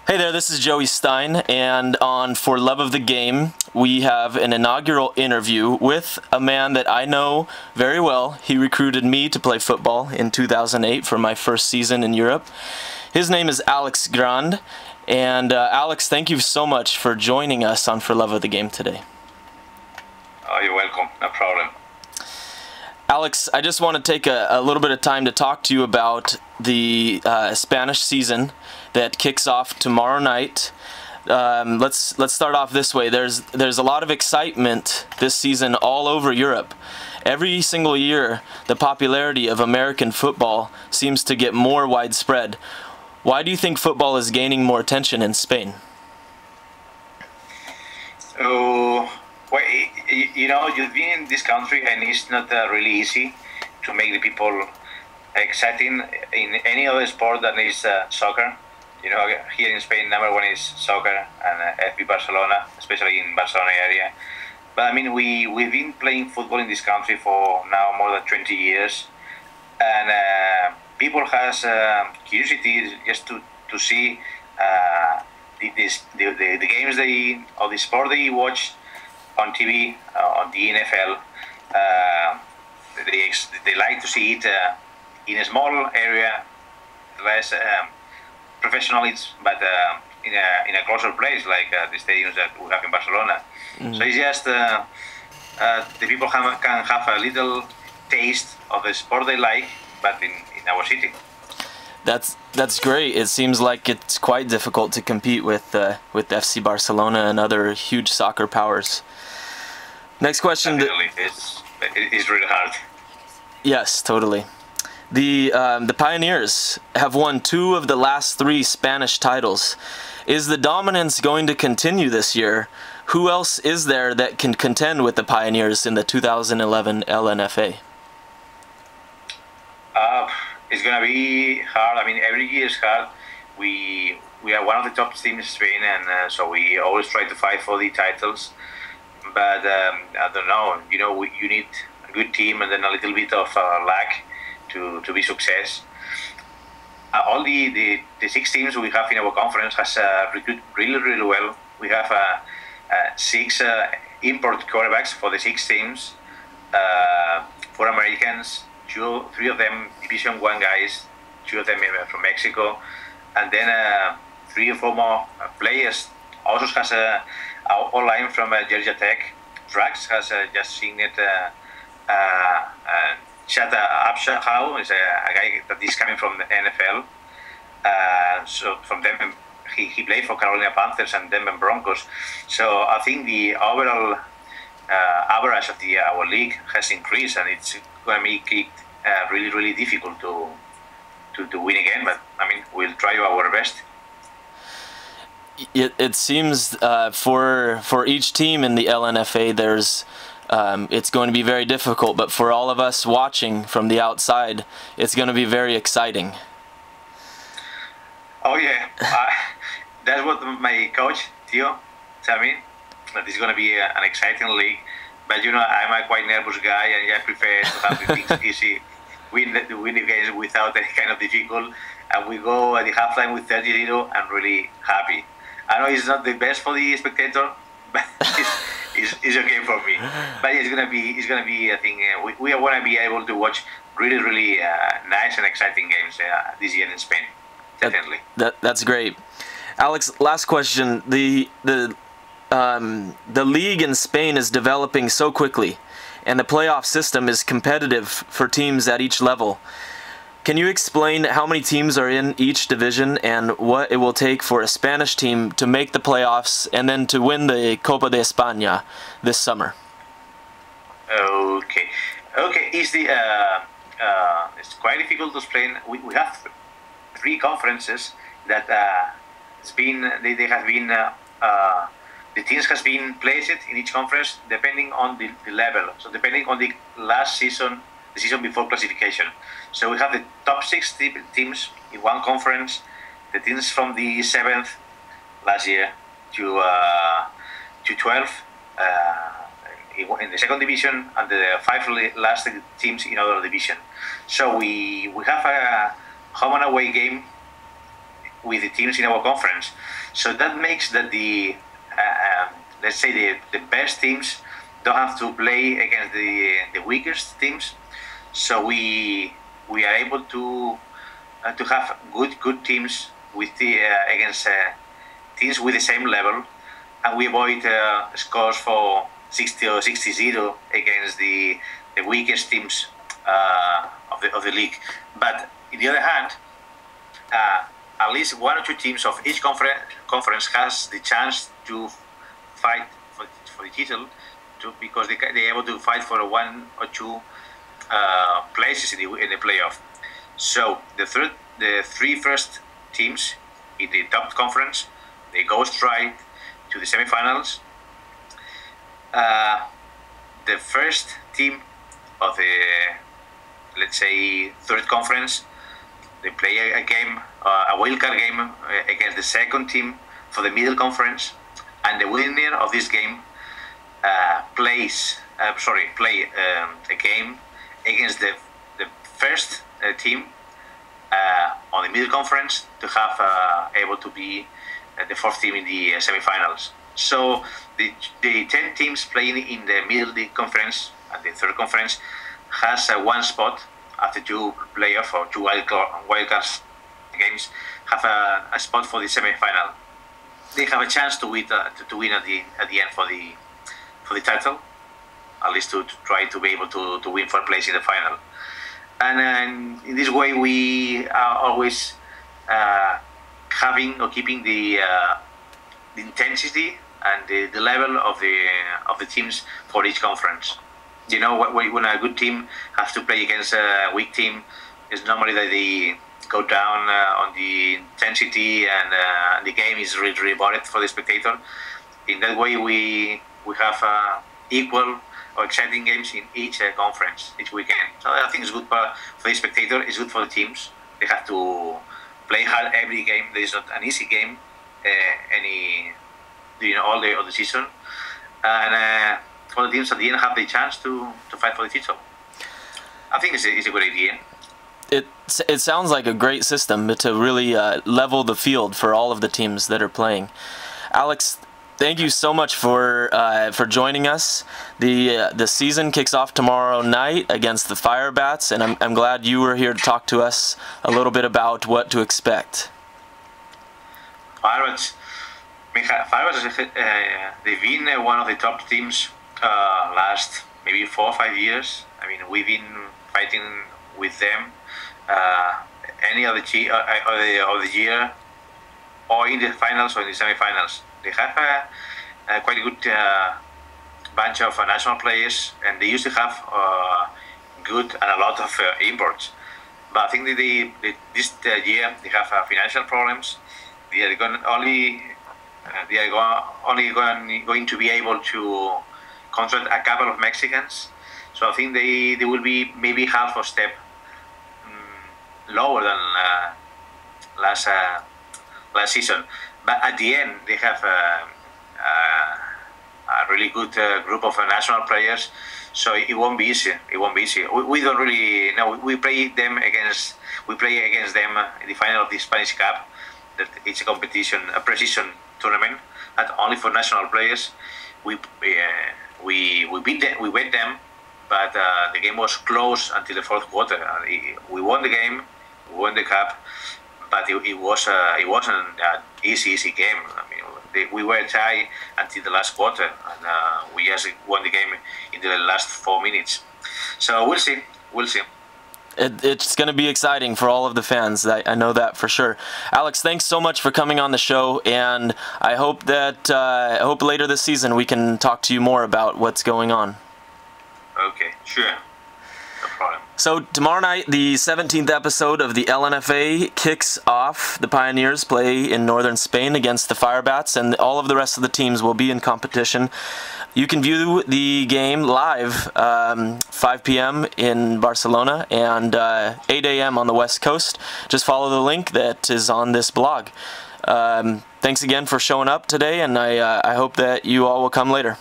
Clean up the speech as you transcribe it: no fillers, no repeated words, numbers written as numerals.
Hey there, this is Joey Stein, and on For Love of the Game, we have an inaugural interview with a man that I know very well. He recruited me to play football in 2008 for my first season in Europe. His name is Alex Grande, and Alex, thank you so much for joining us on For Love of the Game today. Oh, you're welcome. No problem. Alex, I just want to take a little bit of time to talk to you about the Spanish season that kicks off tomorrow night. Let's start off this way. There's a lot of excitement this season all over Europe. Every single year, the popularity of American football seems to get more widespread. Why do you think football is gaining more attention in Spain? Well, you know, you've been in this country, and it's not really easy to make the people exciting in any other sport than is soccer. You know, here in Spain, number one is soccer and FC Barcelona, especially in Barcelona area. But I mean, we've been playing football in this country for now more than 20 years, and people has curiosity just to see the games or the sport they watch on TV, on the NFL. They like to see it in a small area, less professionals, but in a closer place, like the stadiums that we have in Barcelona. So it's just the people can have a little taste of the sport they like, but in our city. That's great. It seems like it's quite difficult to compete with FC Barcelona and other huge soccer powers. Next question. Definitely, it's really hard. Yes, totally. The Pioneers have won 2 of the last 3 Spanish titles. Is the dominance going to continue this year? Who else is there that can contend with the Pioneers in the 2011 LNFA? It's gonna be hard. I mean, every year is hard. We are one of the top teams in Spain, and so we always try to fight for the titles. But I don't know. You know, you need a good team and then a little bit of luck to be success. All the 6 teams we have in our conference has recruited really well. We have 6 import quarterbacks for the 6 teams, 4 Americans, 3 of them Division 1 guys, 2 of them from Mexico, and then 3 or 4 more players. Also has all line from Georgia Tech. Drax has just signed Shata Abshahau is a guy that is coming from the NFL. So from them, he played for Carolina Panthers and Denver Broncos. So I think the overall average of our league has increased, and it's going to make it really difficult to win again. But I mean, we'll try our best. It seems for each team in the LNFA, there's it's going to be very difficult, but for all of us watching from the outside, it's going to be very exciting. Oh yeah, that's what my coach Tio told me, that it's going to be an exciting league. But you know, I'm a quite nervous guy, and I prefer to have the things easy, win the games without any kind of difficult, and we go at the halftime with 30-0 and really happy. I know it's not the best for the spectator, but it's okay for me. But it's gonna be I think we want to be able to watch really nice and exciting games this year in Spain. Definitely. That's great, Alex. Last question. The league in Spain is developing so quickly, and the playoff system is competitive for teams at each level. Can you explain how many teams are in each division and what it will take for a Spanish team to make the playoffs and then to win the Copa de España this summer? Okay. It's quite difficult to explain. We have 3 conferences that they have been the teams has been placed in each conference depending on the level. So depending on the last season, the season before classification. So we have the top 6 teams in one conference, the teams from the 7th last year to 12th in the second division, and the 5 last teams in other division. So we have a home and away game with the teams in our conference. So that makes that let's say the best teams don't have to play against the weakest teams. So we are able to have good teams with against teams with the same level, and we avoid scores for 60 or 60-0 against the weakest teams of the league. But on the other hand, at least one or two teams of each conference has the chance to fight for the title, because they're able to fight for one or two places in the playoff. So the three first teams in the top conference, they go straight to the semifinals. The first team of the, let's say, third conference, they play a game, a wildcard game against the second team for the middle conference, and the winner of this game play a game against the first team on the middle conference to have able to be the fourth team in the semifinals. So the 10 teams playing in the middle conference and the third conference has one spot after two playoff or two wildcards games, have a spot for the semifinal. They have a chance to win at the end for the title, at least to try to be able to win for place in the final. And in this way, we are always having or keeping the intensity and the level of the teams for each conference. You know, when a good team has to play against a weak team, it's normally that they go down on the intensity, and the game is really boring for the spectator. In that way, we have equal or exciting games in each conference each weekend. So I think it's good for the spectator. It's good for the teams. They have to play hard every game. There is not an easy game all the season, and for the teams at the end have the chance to fight for the title. I think it's a good idea. It sounds like a great system to really level the field for all of the teams that are playing. Alex, thank you so much for joining us. The season kicks off tomorrow night against the Firebats, and I'm glad you were here to talk to us a little bit about what to expect. Firebats, they've been one of the top teams last maybe 4 or 5 years. I mean, we've been fighting with them any other of the year, or in the finals or in the semifinals. They have a quite a good bunch of national players, and they used to have good and a lot of imports. But I think that this year they have financial problems. They are only going to be able to contract a couple of Mexicans. So I think they will be maybe half a step lower than last season. But at the end, they have a really good group of national players, so it won't be easy. It won't be easy. We don't really know. We play against them in the final of the Spanish Cup. That it's a competition, a precision tournament, not only for national players. We beat them, but the game was close until the fourth quarter. We won the game, we won the cup, but it wasn't an easy game. I mean, we were tied until the last quarter, and we just won the game in the last 4 minutes. So we'll see. It's going to be exciting for all of the fans. I know that for sure. Alex, thanks so much for coming on the show, and I hope that later this season we can talk to you more about what's going on. Okay, sure. No problem. So tomorrow night, the 17th episode of the LNFA kicks off. The Pioneers play in northern Spain against the Firebats, and all of the rest of the teams will be in competition. You can view the game live 5 p.m. in Barcelona and 8 a.m. on the West Coast. Just follow the link that is on this blog. Thanks again for showing up today, and I hope that you all will come later.